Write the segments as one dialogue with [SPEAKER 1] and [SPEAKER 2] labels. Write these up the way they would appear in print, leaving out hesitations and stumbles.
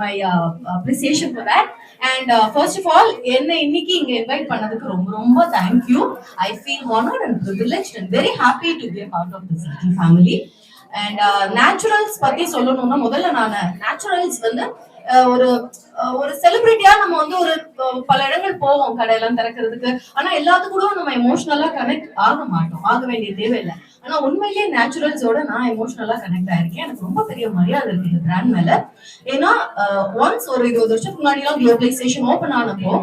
[SPEAKER 1] my appreciation for that. And first of all, என்ன இன்னைக்கு இங்க இன்வைட் பண்ணதுக்கு ரொம்ப ரொம்ப thank you. I feel honored and privileged and very happy to be a part of this family. And naturals பத்தி சொல்லணும்னா முதல்ல நான் நேச்சுரல்ஸ் வந்து ஒரு ஒரு செலிபிரிட்டியா நம்ம வந்து ஒரு பல இடங்கள் போவோம் கடையெல்லாம் திறக்கிறதுக்கு. ஆனா எல்லாத்துக்கூட நம்ம எமோஷனலா கனெக்ட் ஆக மாட்டோம், ஆக வேண்டிய தேவையில்லை. ஆனா உண்மையிலேயே நேச்சுரல்ஸோட நான் எமோஷனலா கனெக்ட் ஆயிருக்கேன். எனக்கு ரொம்ப பெரிய மரியாதை இருக்கு இந்த பிராண்ட் மேல. ஏன்னா ஒன்ஸ் ஒரு 20 வருஷத்துக்கு முன்னாடி எல்லாம் குளோபலைசேஷன் ஓபன் ஆனப்போ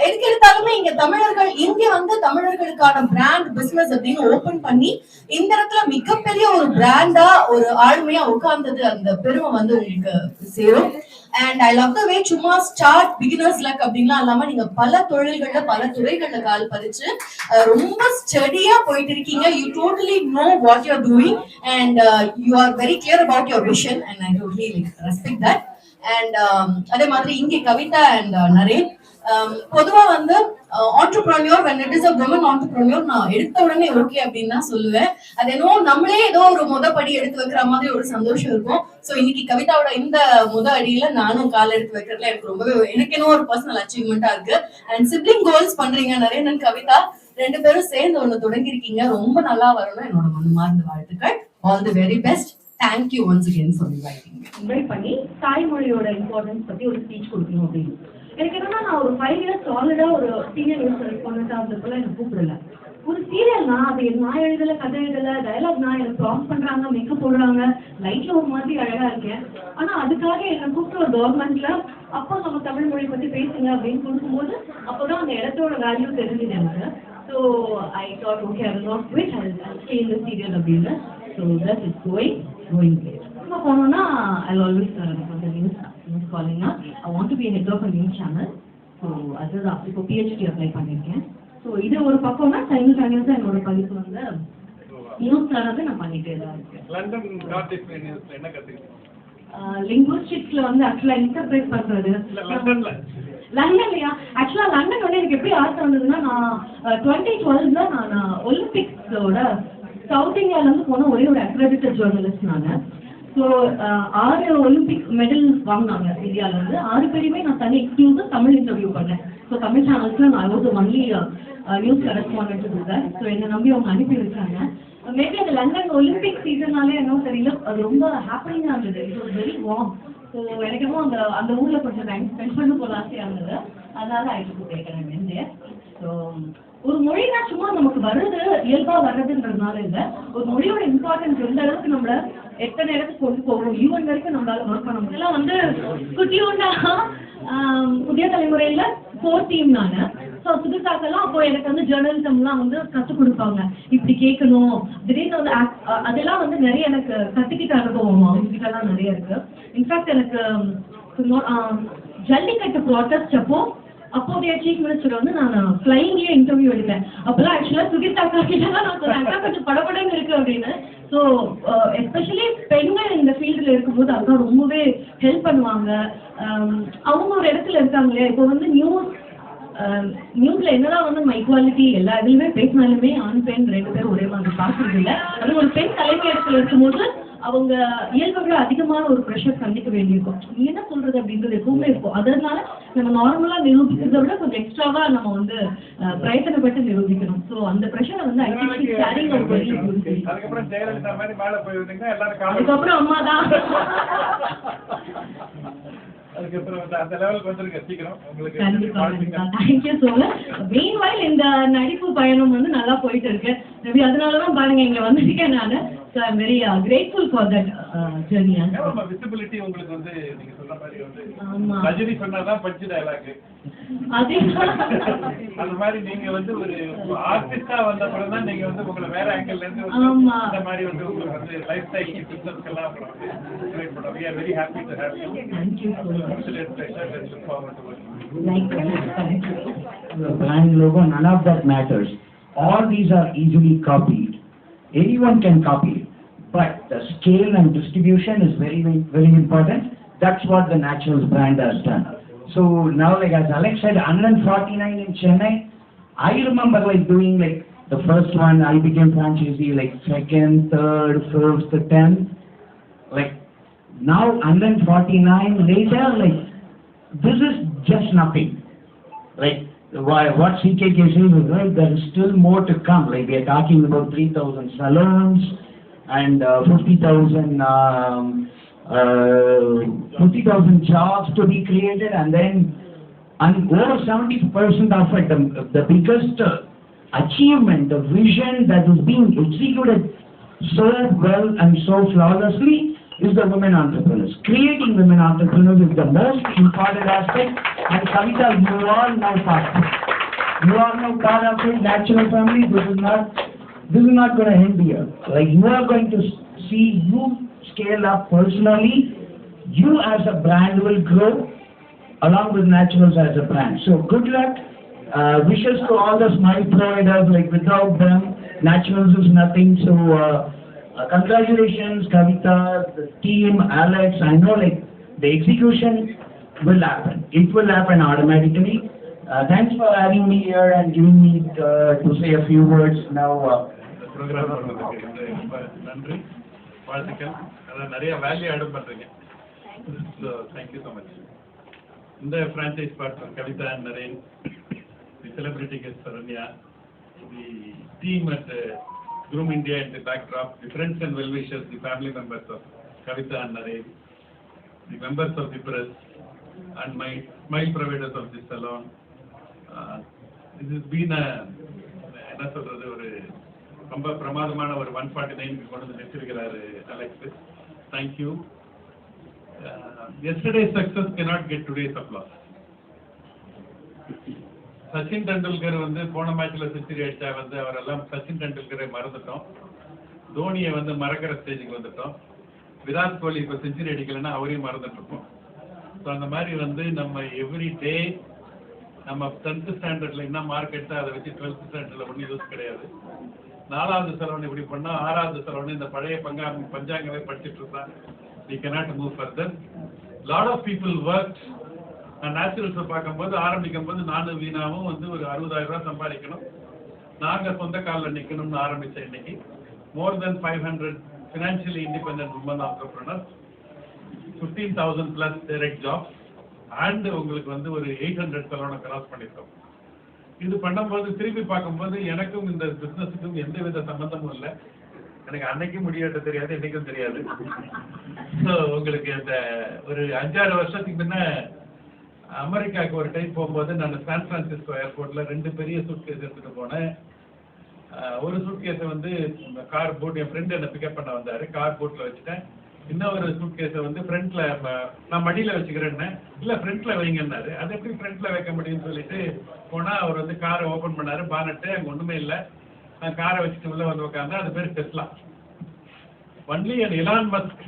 [SPEAKER 1] எதுக்கு எடுத்தாலுமே இங்க தமிழர்கள் இங்க வந்து தமிழர்களுக்கான பிராண்ட் பிசினஸ் அப்படின்னு ஓபன் பண்ணி இந்த இடத்துல மிகப்பெரிய ஒரு பிராண்டா ஒரு ஆளுமையா உட்கார்ந்தது அந்த பெருமை வந்து உங்களுக்கு சேரும். அண்ட் ஐ லவ் த வே சும்மா ஸ்டார்ட் பிகினர்ஸ் லக் அப்படின்லாம் இல்லாம நீங்க பல தொழில்கள்ல பல துறைகள்ல கால் பதிச்சு ரொம்ப ஸ்டடியா போயிட்டு இருக்கீங்க. You totally know what you are doing and you are very clear about your vision and I totally respect that. And அதே மாதிரி இங்கே கவிதா அண்ட் நரேன் பொதுவா வந்து ஆண்டர்பிரனியோர் when it is a women entrepreneur நான் எடுத்த உடனே ஓகே அப்படின்னு தான் சொல்லுவேன். அது என்னவோ நம்மளே ஏதோ ஒரு படி எடுத்து வைக்கிற மாதிரி ஒரு சந்தோஷம் இருக்கும். ஸோ இன்னைக்கு கவிதாவோட இந்த அடியில நானும் கால் எடுத்து வைக்கிறதுல எனக்கு ரொம்பவே எனக்கு என்ன ஒரு பர்சனல் அச்சீவ்மெண்டா இருக்கு. அண்ட் சிப்ளிங் கோல்ஸ் பண்றீங்க நரேன் கவிதா, 2 பேரும் சேர்ந்து ஒண்ணு தொடங்கிருக்கீங்க. ரொம்ப நல்லா வரணும், என்னோட மனமார்ந்த வாழ்த்துக்கள். All the very best. Thank you once again for invite பண்ணி தாய்மொழியோட இம்பார்ட்டன்ஸ் பத்தி ஒரு ஸ்பீச் கொடுக்கணும் அப்படின்னு. எனக்கு என்னன்னா நான் ஒரு 5 இயர்ஸ் சாலிடா ஒரு சீனியர் நியூஸ் ரெஸ்பாண்டன்ட் ஆகிறதுக்குள்ள எனக்கு கூப்பிடல. ஒரு சீரியல்னா அது நான் எழுதல, கதை எழுதல, டயலாக் நான் எனக்கு ப்ராம்ப்ட் பண்றாங்க, மேக்கப் போடுறாங்க, லைட்ல ஒரு மாதிரி அழகா இருக்கேன். ஆனா அதுக்காக என்ன கூப்பிட்டு ஒரு கவர்மெண்ட்ல அப்போ நம்ம தமிழ் மொழி பத்தி பேசுங்க அப்படின்னு கொடுக்கும்போது அப்போதான் அந்த இடத்தோட வேல்யூ தெரிஞ்சுது எனக்கு. So I thought okay I will not quit, I will stay in the serial அப்படின்னு. So that is going great. இப்போ போனோம்னா ஐ ஆல்வேஸ் நியூஸ் காலிங்னா I want to be head of a news channel. So அதுதான் இப்போ PhD apply பண்ணியிருக்கேன். So இது ஒரு பக்கம்னா சைமல்டேனியஸா என்னோட படிப்பு வந்து நியூஸ் தரது நான் பண்ணிட்டே தான் இருக்கேன். லிங்குவிஸ்டிக்ஸ்ல வந்து ஆக்சுவலா இன்டர்பிரேட் பண்றது லண்டன்லயா. ஆக்சுவலா லண்டன் வந்து எனக்கு எப்படி ஆசை வந்ததுன்னா நான் 2012 நான் ஒலிம்பிக்ஸோட சவுத் இந்தியால இருந்து போன ஒரே ஒரு அக்ரெடிட்டட் ஜேர்னலிஸ்ட் நானு. ஸோ 6 ஒலிம்பிக் மெடல் வாங்கினாங்க இந்தியால இருந்து. 6 பேருமே நான் தனி எக்ஸ்க்ளூசிவா தமிழ் இன்டர்வியூ பண்ணேன். ஸோ தமிழ் சேனல்ஸ்ல நான் வாஸ் ஒன்லி நியூஸ் கரஸ்பாண்டன்ட் இருக்கேன். ஸோ என்னை நம்பி அவங்க அனுப்பி வச்சாங்க. மேபி அந்த லண்டன் ஒலிம்பிக் சீசன்னாலே என்னவோ தெரியல, அது ரொம்ப ஹாப்பிங்கா இருந்தது. It was very warm. So எனக்கு என்னமோ அந்த ஊர்ல கொஞ்சம் டைம் ஸ்பெண்ட் பண்ண போல ஆசையா இருந்தது. அதனால ஐட்டு கேட்கறேன். ஸோ ஒரு மொழினா சும்மா நமக்கு வர்றது இயல்பா வர்றதுன்றதுனால இல்லை, ஒரு மொழியோட இம்பார்ட்டன்ஸ் எந்த அளவுக்கு நம்மள எத்தனை இடத்துக்கு கொண்டு போகணும் யூஎன் வரைக்கும் நம்மளால ஒர்க் பண்ண முடியும். இதெல்லாம் வந்து குட்டியோண்டா புதிய தலைமுறையில 4th டீம் நானு. ஸோ புதுசாக்கெல்லாம் அப்போ எனக்கு வந்து ஜேர்னலிசம்லாம் வந்து கற்றுக் கொடுப்பாங்க, இப்படி கேட்கணும் திடீர்னு வந்து அதெல்லாம் வந்து நிறைய எனக்கு கற்றுக்கிட்ட அனுபவம் அவங்ககிட்டலாம் நிறைய இருக்கு. இன்ஃபேக்ட் எனக்கு ஜல்லிக்கட்டு ப்ராட்டஸ்ட் அப்போதைய சீஃப் மினிஸ்டர் வந்து நான் ஃப்ளைங்லேயே இன்டர்வியூ எடுத்தேன். அப்போல்லாம் ஆக்சுவலாக சுகிதா கிட்டலாம் நான் சொன்னேன் கொஞ்சம் படப்படன்னு இருக்கு அப்படின்னு. ஸோ எஸ்பெஷலி பெண்கள் இந்த ஃபீல்டில் இருக்கும்போது அதான் ரொம்பவே ஹெல்ப் பண்ணுவாங்க. அவங்க ஒரு இடத்துல இருக்காங்க இல்லையா. இப்போ வந்து நியூஸ்ல என்னதான் வந்து நம்ம ஈக்குவாலிட்டி எல்லா இதுலையுமே பேசினாலுமே ஆண் பெண் 2 பேரும் ஒரே மாதிரி பார்க்கறது இல்லை. அது ஒரு பெண் தலைமை இடத்துல இருக்கும்போது அவங்க இயல்புகளை அதிகமான ஒரு ப்ரெஷர் சந்திக்க வேண்டியிருக்கும். நீ என்ன சொல்றது அப்படின்றது எப்பவுமே இருக்கும். அதனால நம்ம நார்மலா நிரூபிக்கிறத விட கொஞ்சம் எக்ஸ்ட்ராவா நம்ம வந்து பிரயத்தனப்பட்டு நிரூபிக்கணும். ஸோ அந்த ப்ரெஷரை வந்து அதுக்கப்புறம் அம்மா தான் இந்த நடிப்பு பயணம் வந்து நல்லா போயிட்டு இருக்கு. அதனாலதான் பாருங்க இங்க வந்துருக்கேன் நானு. So I'm very grateful for that journey.
[SPEAKER 2] Visibility உங்களுக்கு வந்து நீங்க சொன்ன மாதிரி வந்து ரஜினி சொன்னதான் பஞ்ச் டயலாக்.
[SPEAKER 1] அதே
[SPEAKER 2] அந்த மாதிரி நீங்க வந்து ஒரு ஆர்டிஸ்டா வந்த அப்புறம் தான் நீங்க வந்து உங்களை வேற ஆங்கிள் இருந்து இந்த மாதிரி வந்து உங்களுக்கு வந்து லைஃப் ஸ்டைல் டிப்ஸ் எல்லாம் கிரியேட் பண்ணுங்க. We are very happy to have you.
[SPEAKER 1] Thank you so much.
[SPEAKER 2] Absolute pleasure and look forward to working.
[SPEAKER 1] Likewise.
[SPEAKER 3] The brand logo, none of that matters. All these are easily copied. Anyone can copy it, but the scale and distribution is very, very, very important. That's what the Naturals brand has done. So now, like as Alex said, 149 in Chennai. I remember like doing like the first one, I became franchisee like 2nd, 3rd, 4th, 10th. Like Now 149 later, like, this is just nothing. Like, what CKK says is right, there is still more to come. Like, we are talking about 3,000 salons and 50,000 jobs to be created, and then over 70% of it, the biggest achievement, the vision that is being executed so well and so flawlessly is the women entrepreneurs. Creating women entrepreneurs is the most important aspect, and Kavita, you all know part of it. You all know part of it, natural family. This is not going to end here. Like, you are going to see you scale up personally. You as a brand will grow along with Naturals as a brand. So good luck. Wishes to all the smile providers. Like, without them, Naturals is nothing. So congratulations, Kavita, the team, Alex. I know, like, the execution will happen. It will happen automatically. Thanks for having me here and giving me to say a few words now.
[SPEAKER 2] Program பண்ணுறதுக்கு ரொம்ப நன்றி, வாழ்த்துக்கள். அதான் நிறைய value add பண்ணுறீங்க. So thank you so much. இந்த franchise partner Kavitha and Naren, the celebrity guest Saranya, the team at Groom India in the backdrop, the friends and well-wishers, the family members of Kavita and Naren, the members of the press, and my smile providers of this salon. This has been என்ன சொல்றது, ஒரு ரொம்ப பிரமாதமான ஒரு 149 கொண்டு வந்து நிறுத்திருக்கிறாரு Alex. Thank you. Yesterday's success cannot get today's applause. Sachin Tendulkar வந்து போன மேட்ச்ல செஞ்சுரி அடிச்சா வந்து அவரெல்லாம் சச்சின் டெண்டுல்கரை மறந்துட்டோம். தோனியை வந்து மறக்கிற ஸ்டேஜுக்கு வந்துட்டோம். விராட் கோலி இப்போ செஞ்சுரி அடிக்கலைன்னா அவரையும் மறந்துட்டு இருப்போம். ஸோ அந்த மாதிரி வந்து நம்ம எவ்ரி டே நம்ம 10th ஸ்டாண்டர்ட்ல என்ன மார்க் எடுத்தா அதை வச்சு 12th ஸ்டாண்டர்ட்ல ஒன்றும் யூஸ் கிடையாது. 4வது செலவன் இப்படி பண்ணா 6வது செலவன் இந்த பழைய பஞ்சாங்கமே படிச்சுட்டு இருந்தான். We cannot move further. Lot of people worked. நான் நேச்சுரல்ஸை பார்க்கும்போது ஆரம்பிக்கும் போது நானும் வீணாவும் வந்து ஒரு 60,000 ரூபாய் சம்பாதிக்கணும், நாங்கள் சொந்த காலில் நிற்கணும்னு ஆரம்பித்தேன். இன்னைக்கு more than 500 financially independent women entrepreneurs, 15,000 plus direct jobs, and உங்களுக்கு வந்து ஒரு 800 செலவனை கிராஸ் பண்ணியிருக்கோம். இது பண்ணும்போது திருப்பி பார்க்கும்போது எனக்கும் இந்த பிஸ்னஸுக்கும் எந்த வித சம்பந்தமும் இல்லை. எனக்கு அன்னைக்கும் முடியாட்ட தெரியாது, என்னைக்கும் தெரியாது. ஸோ உங்களுக்கு இந்த ஒரு 5-6 வருஷத்துக்கு முன்ன அமெரிக்காவுக்கு ஒரு டைம் போகும்போது நான் சான் பிரான்சிஸ்கோ ஏர்போர்ட்ல 2 பெரிய சூட்கேஸ் எடுத்துட்டு போனேன். ஒரு சூட்கேஸை வந்து கார் போட், என் ஃப்ரெண்ட் என்னை பிக்கப் பண்ண வந்தாரு, கார் போட்ல வச்சுட்டேன். இன்னொரு சூட்கேஸை வந்து ஃப்ரண்ட்ல நான் மடியில வச்சுக்கிறேன்னு, இல்ல ஃப்ரண்ட்ல வைங்கன்னாரு. அது எப்படி ஃப்ரண்ட்ல வைக்க முடியும்னு சொல்லிட்டு போனா அவர் வந்து காரை ஓபன் பண்ணாரு, பானட்டு அங்க ஒண்ணுமே இல்லை. நான் காரை வச்சுட்டு உள்ள வந்து உட்காந்தா, அது பேர் Tesla. Only an Elon Musk,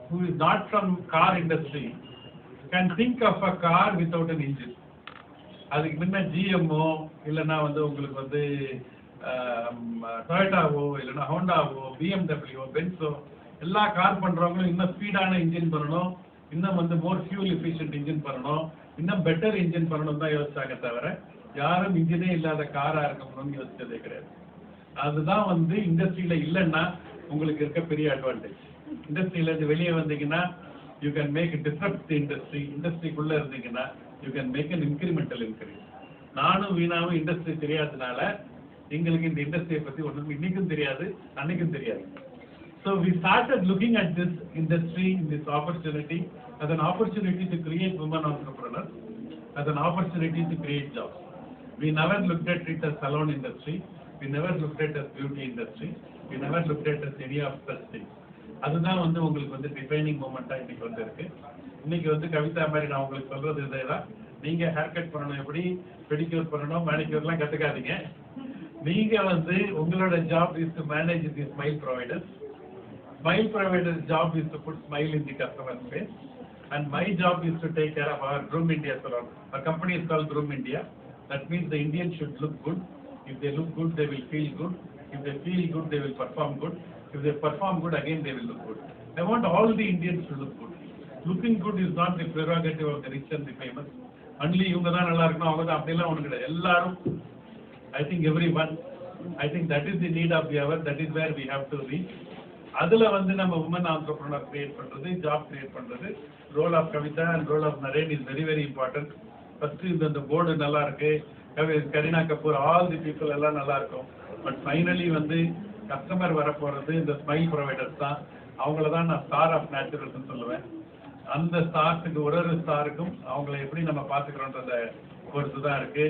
[SPEAKER 2] who is not from car industry, can think of a car without an engine. அதுக்கு முன்ன ஜிஎம்மோ இல்லைன்னா வந்து உங்களுக்கு வந்து டொயோட்டாவோ இல்லைன்னா ஹோண்டாவோ பிஎம்டபிள்யூ பென்ஸோ எல்லா கார் பண்றவங்களும் இன்னும் ஸ்பீடான இன்ஜின் பண்ணணும், இன்னும் வந்து மோர் ஃபியூல் எஃபிஷியன்ட் இன்ஜின் பண்ணணும், இன்னும் பெட்டர் இன்ஜின் பண்ணணும் தான் யோசிச்சாங்க தவிர யாரும் இன்ஜினே இல்லாத காரா இருக்கணும்னு யோசிச்சதே கிடையாது. அதுதான் வந்து இண்டஸ்ட்ரியில இல்லைன்னா உங்களுக்கு இருக்க பெரிய அட்வான்டேஜ். இண்டஸ்ட்ரியில இருந்து வெளியே வந்தீங்கன்னா you can make disrupt the industry. இண்டஸ்ட்ரிக்குள்ள இருந்தீங்கன்னா you can make an incremental increase. நானும் வீணாவும் இண்டஸ்ட்ரி தெரியாதனால எங்களுக்கு இந்த இண்டஸ்ட்ரியை பத்தி ஒன்றும் இன்னைக்கும் தெரியாது, அன்னைக்கும் தெரியாது. So we started looking at this industry, this opportunity as an opportunity to create women entrepreneurs, as an opportunity to create jobs. We never looked at it as salon industry. We never looked at it as beauty industry. We never looked at it as any of such things. அதுதான் வந்து உங்களுக்கு வந்து defining மூமெண்டா இன்னைக்கு வந்து இருக்கு. இன்னைக்கு வந்து கவிதா மாதிரி நான் உங்களுக்கு சொல்றது இதேதான். நீங்க ஹேர் கட் பண்ணணும், எப்படி பெடிக்யூர் பண்ணணும், மேனிக்யூர்லாம் கத்துக்காதீங்க. நீங்க வந்து உங்களோட job is to manage the smile providers. Smile provider's job is to put smile in the customer's face, and my job is to take care of our Groom India salon. Our company is called Groom India. That means the Indians should look good. If they look good, they will feel good. If they feel good, they will perform good. If they perform good, again they will look good. I want all the Indians to look good. Looking good is not the prerogative of the rich and the famous. Only இவங்க தான் நல்லா இருக்கணும், அவங்க தான் அப்படிலாம் ஒன்று கிடையாது. எல்லாரும், I think everyone, I think that is the need of the hour. That is where we have to reach. அதுல வந்து நம்ம உமன் ஆண்டர்பிரினர் கிரியேட் பண்றது, ஜாப் கிரியேட் பண்றது, role of Kavitha and role of Naren is very very important. First இந்த board நல்லா இருக்கு, Kareena Kapoor, all the people எல்லாம் நல்லா இருக்கும். பட் ஃபைனலி வந்து கஸ்டமர் வர போறது இந்த ஸ்மைல் ப்ரொவைடர்ஸ் தான். அவங்கள தான் நான் ஸ்டார் ஆஃப் நேச்சுரல்ஸ்னு சொல்லுவேன். அந்த ஸ்டார்ஸுக்கு ஒரு ஸ்டாருக்கும் அவங்கள எப்படி நம்ம பார்த்துக்கிறோன்றத பொறுத்து தான் இருக்கு.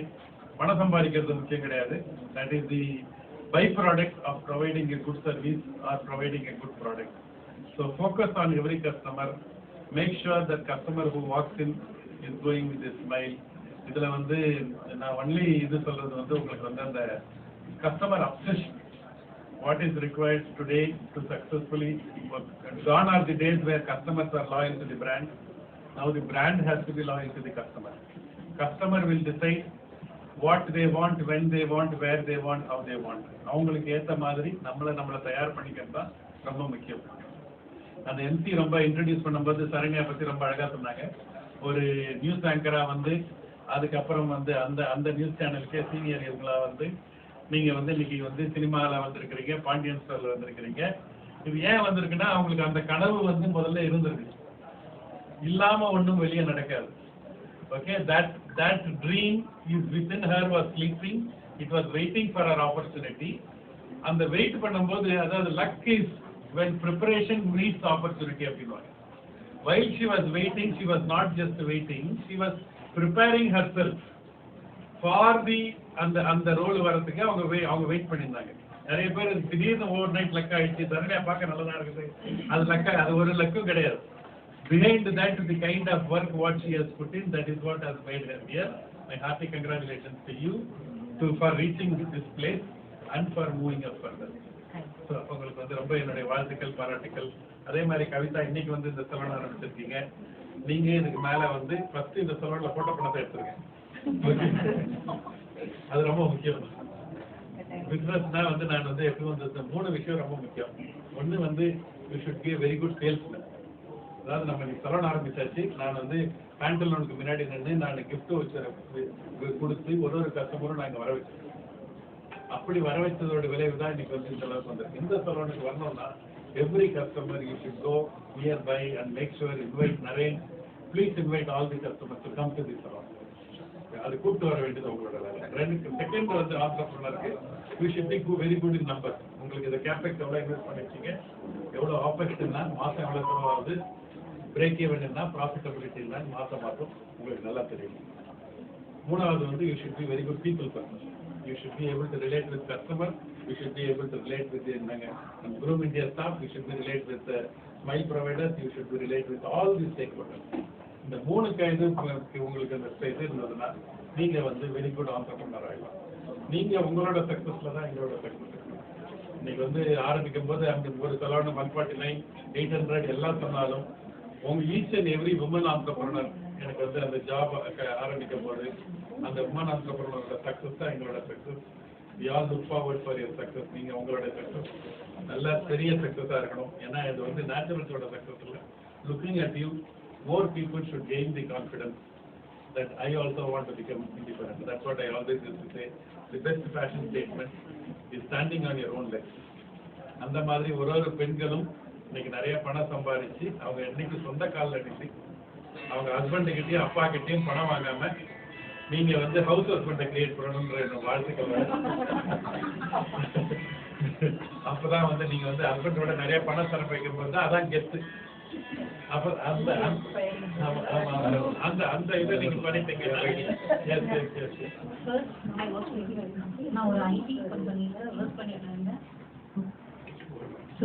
[SPEAKER 2] பணம் சம்பாதிக்கிறது முக்கியம் கிடையாது. That is the by product of providing a good service or providing a good product. So focus on every customer. Make sure that customer who walks in is going with smile. இதுல வந்து நான் only இது சொல்றது வந்து உங்களுக்கு வந்து அந்த customer obsession. What is required today to successfully work? Gone are the days where customers are loyal to the brand. Now the brand has to be loyal to the customer. Customer will decide what they want, when they want, where they want, how they want. அவங்களுக்கு ஏத்த மாதிரி நம்மள தயார் பண்ணிக்கிறது தான் ரொம்ப முக்கியம். அந்த எம்சி ரொம்ப இன்ட்ரடியூஸ் பண்ணும்போது சரண்யா பத்தி ரொம்ப அழகா சொன்னாங்க. ஒரு நியூஸ் ஆங்கரா வந்து அதுக்கப்புறம் வந்து அந்த நியூஸ் சேனலுக்கே சீனியர் இவங்களா வந்து நீங்க வந்து இன்னைக்கு வந்து சினிமாவில் வந்திருக்கிறீங்க, பாண்டியன் ஸ்டோர்ல வந்திருக்கிறீங்க. இது ஏன் வந்திருக்குன்னா அவங்களுக்கு அந்த கனவு வந்து முதல்ல இருந்திருக்கு. இல்லாம ஒன்றும் வெளியே நடக்காது. Okay, that dream is within her was sleeping. It was waiting for her opportunity. அந்த வெயிட் பண்ணும்போது அதாவது luck is when preparation meets opportunity அப்படின்வாங்க. While she was waiting, she was not just waiting, she was preparing herself for the அந்த role வரதுக்கு அவங்க wait பண்ணியிருந்தாங்க. நிறைய பேர் திடீர்னு ஓவர் நைட் லக் ஆயிடுச்சு, சரணியா பார்க்க நல்லதா இருக்குது, அது ஒரு லக்கும் கிடையாது. Behind that, the kind of work what she has put in, that is what has made her here. My hearty congratulations to you for reaching this place and for moving up further. So உங்களுக்கு வந்து ரொம்ப என்னுடைய வாழ்த்துக்கள், பாராட்டுக்கள். அதே மாதிரி கவிதா இன்னைக்கு வந்து இந்த சலூன் ஆரம்பிச்சிருக்கீங்க. நீங்க இதுக்கு மேல வந்து ஃபர்ஸ்ட் இந்த சலூன்ல போட்டோ பணத்தை எடுத்துருங்க. அது ரொம்ப முக்கியம். பிசினஸ்னா வந்து நான் வந்து எப்பவும் வந்து 3 விஷயம் ரொம்ப முக்கியம். ஒன்று வந்து you should be very good salesman. அதாவது நம்ம இன்னைக்கு சலூன் ஆரம்பிச்சாச்சு, நான் வந்து பேண்டலோனுக்கு முன்னாடி நின்று நான் கிஃப்ட் வச்சு கொடுத்து ஒரு கஸ்டமரும் நான் இங்கே வர வச்சேன். அப்படி வர வச்சதோட விளைவு தான் இன்னைக்கு வந்து இந்த அளவுக்கு வந்திருக்கு. இந்த சலூனுக்கு வரணும்னா every customer you should go near by and make sure invite Naren. Please invite all the customers to come to the saloon. அது கூப்பிட்டு வர வேண்டியது உங்களோட வேலை. செகண்ட் வந்து ஆண்டர்பிரினருக்கு you should be very good in number. உங்களுக்கு இந்த கேபெக்ஸ் எவ்வளோ இன்வெஸ்ட் பண்ணிருக்கீங்க, எவ்வளோ ஆப்பர்ச்சுனா மாதம் எவ்வளோ செலவாகுது, பிரேக் ஈவன் ப்ராஃபிட்டபிலிட்டி இல்லை மாதம் உங்களுக்கு நல்லா தெரியும். மூணாவது வந்து you should be very good people person. You should be able to relate with customer. You should be able to relate with group India staff. You should B relate with smile providers. You should B relate with all the stack holders. இந்த 3 கைது உங்களுக்கு அந்த இது இருந்ததுன்னா நீங்க வந்து very good entrepreneur ஆகலாம். நீங்க உங்களோட சக்சஸ்ல தான் எங்களோட சக்சஸ். இன்னைக்கு வந்து ஆரம்பிக்கும் போது அந்த ஒரு சலூன் 149, 800 எல்லாம் சொன்னாலும் உங்க each and every woman entrepreneur எனக்கு வந்து அந்த ஜாப் ஆரம்பிக்கும் போது அந்த உமன் ஆண்டர்பிரினரோட சக்சஸ் தான் எங்களோட success. We all look forward for your success. நீங்க உங்களோட சக்சஸ் நல்ல பெரிய சக்சஸா இருக்கணும். ஏன்னா இது வந்து நேச்சுரல்ஸோட சக்சஸ் இல்லை. Looking at you, more people should gain the confidence that I also want to become independent. That's what I always used to say. The best fashion statement is standing on your own legs. அந்த மாதிரி ஒரு பெண்களும் இன்னைக்கு நிறைய பணம் சம்பாதிச்சு அவங்க என்னைக்கு சொந்த காலில் நின்று அவங்க ஹஸ்பண்ட் கிட்டயும் அப்பா கிட்டயும் பணம் வாங்காம நீங்க வந்து ஹவுஸ் ஹஸ்பண்டை கிரியேட் பண்ணணும்ன்ற என்னோட வாழ்த்துக்கள். அப்பதான் வந்து நீங்க வந்து ஹஸ்பண்டோட நிறைய பணம் செலவு வைக்கும் போது அதான் கெத்து. அப்ப அந்த இதை நீங்க பண்ணிட்டீங்க.
[SPEAKER 4] நான் ஒரு ஐடி கம்பெனில ஒர்க் பண்ணிட்டு இருந்தேன். ஸோ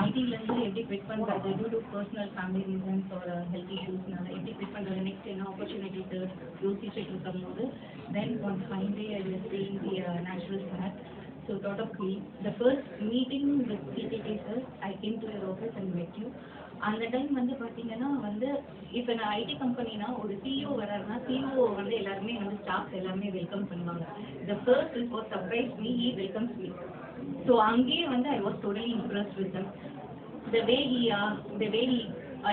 [SPEAKER 4] ஐடிலேருந்து எப்படி குவிட் பண்ணுறது, due to personal family reasons ஒரு ஹெல்த் இஷ்யூஸ்னால எப்படி குவிட் பண்ணுறது, நெக்ஸ்ட் என்ன ஆப்பர்ச்சுனிட்டிஸ் யோசிச்சுட்டு இருக்கும்போது then one fine day I was seeing the natural start. So thought of me, the first meeting with CTT sir, I came to your office and met you. அந்த time வந்து பார்த்தீங்கன்னா வந்து இப்போ நான் ID கம்பெனினா ஒரு CEO வராருன்னா CEO வந்து எல்லாருமே வந்து ஸ்டாஃப்ஸ் எல்லாருமே வெல்கம் பண்ணுவாங்க. The first report surprise me, he welcomes me. So அங்கேயே வந்து I was totally impressed with them. The way he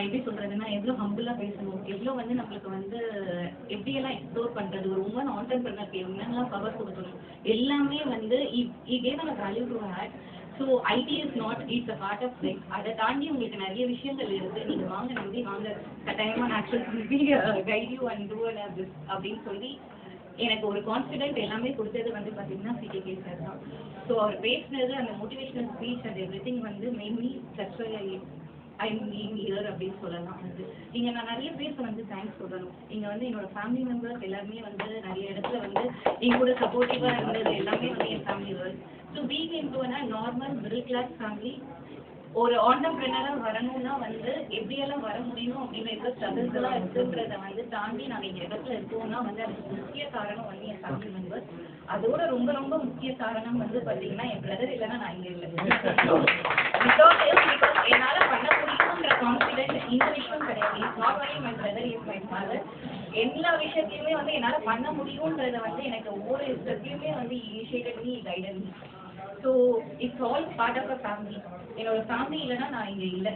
[SPEAKER 4] எப்படி சொல்கிறதுன்னா எவ்வளோ ஹம்பிளாக பேசணும், எவ்வளோ வந்து நம்மளுக்கு வந்து எப்படியெல்லாம் எக்ஸ்ப்ளோர் பண்ணுறது, ஒரு உமன் ஆண்டர்பிரினருக்கு என்னெல்லாம் பவர் கொடுக்கணும் எல்லாமே வந்து he gave a value to add. So IT is not it's a part of life. அதை தாண்டி உங்களுக்கு நிறைய விஷயங்கள் இருக்குது. நீங்கள் வாங்க நம்பி வாங்க, கட்டாயமாக natural guide you and do this அப்படின்னு சொல்லி எனக்கு ஒரு கான்ஃபிடென்ட் எல்லாமே கொடுத்தது வந்து பார்த்தீங்கன்னா சிடிகே சார் தான். ஸோ அவர் பேசினது அந்த motivational speech and everything வந்து mainly that's why I'm being here அப்படின்னு சொல்லலாம். வந்து இங்கே நான் நிறைய பேருக்கு வந்து தேங்க்ஸ் சொல்லணும். இங்கே வந்து என்னோட ஃபேமிலி மெம்பர்ஸ் எல்லாருமே வந்து நிறைய இடத்துல வந்து என் கூட சப்போர்ட்டிவாக இருந்தது எல்லாமே வந்து என் family members. So being into a normal middle class family, ஒரு ஆண்டர்பிரினராக வரணும்னா வந்து எப்படியெல்லாம் வர முடியும் அப்படின்னு எவ்வளோ ஸ்ட்ரகிள்ஸ் எல்லாம் இருக்குன்றதை வந்து தாண்டி நாங்கள் இந்த இடத்துல இருக்கோம்னா வந்து அதுக்கு முக்கிய காரணம் வந்து என் ஃபேமிலி மெம்பர்ஸ். அதோட ரொம்ப ரொம்ப முக்கிய காரணம் வந்து பார்த்தீங்கன்னா என் பிரதர் இல்லைன்னா நான் இங்கே இல்லை. பிகாஸ் என்னால் பண்ண முடியும்ன்ற கான்ஃபிடென்ட் இந்த விஷயம் கிடையாது. It's not only my brother, is my father. எல்லா விஷயத்தையுமே வந்து என்னால் பண்ண முடியுன்றதை வந்து எனக்கு ஒவ்வொரு ஸ்டெப்லையுமே வந்து initiated me, guided me. So it's all part of a family. என்னோட ஃபேமிலி இல்லைன்னா நான் இங்கே இல்லை.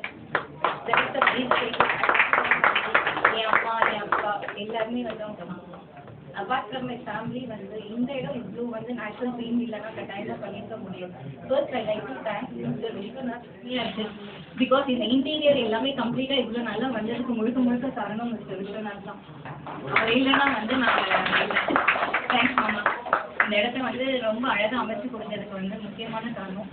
[SPEAKER 4] என் அம்மா என் அப்பா எல்லாருமே வந்து அவங்க அப்பார்ட் ஃப்ரம் மை ஃபேமிலி வந்து இந்த இடம் இவ்வளோ வந்து நேச்சுரல் க்ரீன் இல்லைன்னா கட்டாயமாக பண்ணியிருக்க முடியும். First I like to thank mister Viswanath because இந்த இன்டீரியர் எல்லாமே கம்ப்ளீட்டாக இவ்வளோ நல்லா வந்ததுக்கு முழுக்க முழுக்க காரணம் மிஸ்டர் விஸ்வநாத் தான். அவர் இல்லைன்னா வந்து நான் தேங்க்ஸ் மாமா. இந்த இடத்த வந்து ரொம்ப அழகாக அமைச்சு கொடுத்ததுக்கு வந்து முக்கியமான காரணம்.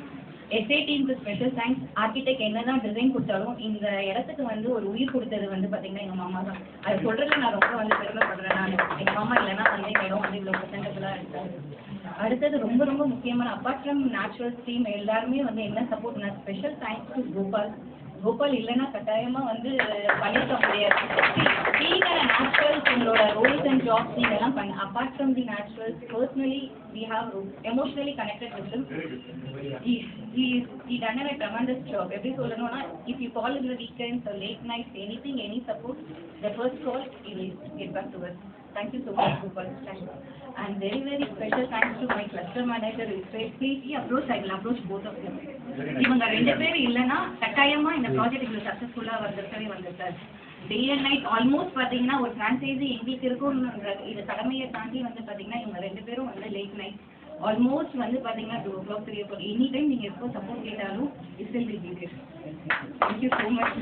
[SPEAKER 4] எஸ்ஏ டீமுக்கு ஸ்பெஷல் தேங்க்ஸ். ஆர்கிடெக்ட் என்னதான் டிசைன் கொடுத்தாலும் இந்த இடத்துக்கு வந்து ஒரு உயிர் கொடுத்தது வந்து பார்த்தீங்கன்னா எங்கள் மாமா தான். அது சொல்கிறதுல நான் ரொம்ப வந்து பெருமைப்படுறேன். நான் எங்கள் மாமா இல்லைன்னா வந்து இந்த இடம் வந்து இவ்வளோ ப்ரெசன்டபுளாக இருக்காது. அடுத்தது ரொம்ப ரொம்ப முக்கியமான அப்பார்ட் ஃப்ரம் நேச்சுரல் டீம் எல்லாருமே வந்து என்ன சப்போர்ட், நான் special thanks to Gopal. Gopal இல்லைன்னா கட்டாயமாக வந்து பண்ணியிருக்க முடியாது. பீயிங் அ நேச்சுரல்ஸ் உங்களோட ரோல்ஸ் அண்ட் ஜாப்ஸ் நீங்கள்லாம் பண்ண apart from the naturals personally we have emotionally connected with him. He done a tremendous job. எப்படி சொல்லணும்னா if you call in the weekends or late nights, anything, any support, the first call he will get back to us. Thank you so much Gopal. And very very special thanks to my cluster manager Israel. Please I will approach both of them. இவங்க ரெண்டு பேர் இல்லைன்னா கட்டாயமாக இந்த project இவ்வளோ சக்ஸஸ்ஃபுல்லாக வந்திருக்காது. Day and night almost பார்த்தீங்கன்னா ஒரு ஃப்ரான்ச்சைஸி எங்களுக்கு இருக்கும்ன்ற இது கடமையை தாண்டி வந்து பார்த்தீங்கன்னா இவங்க ரெண்டு பேரும் வந்து லேட் நைட் ஆல்மோஸ்ட் வந்து பார்த்தீங்கன்னா 2 o'clock 3 o'clock எனி டைம் நீங்கள் எப்போ சப்போர்ட் கேட்டாலும் still will be there. Thank you so much.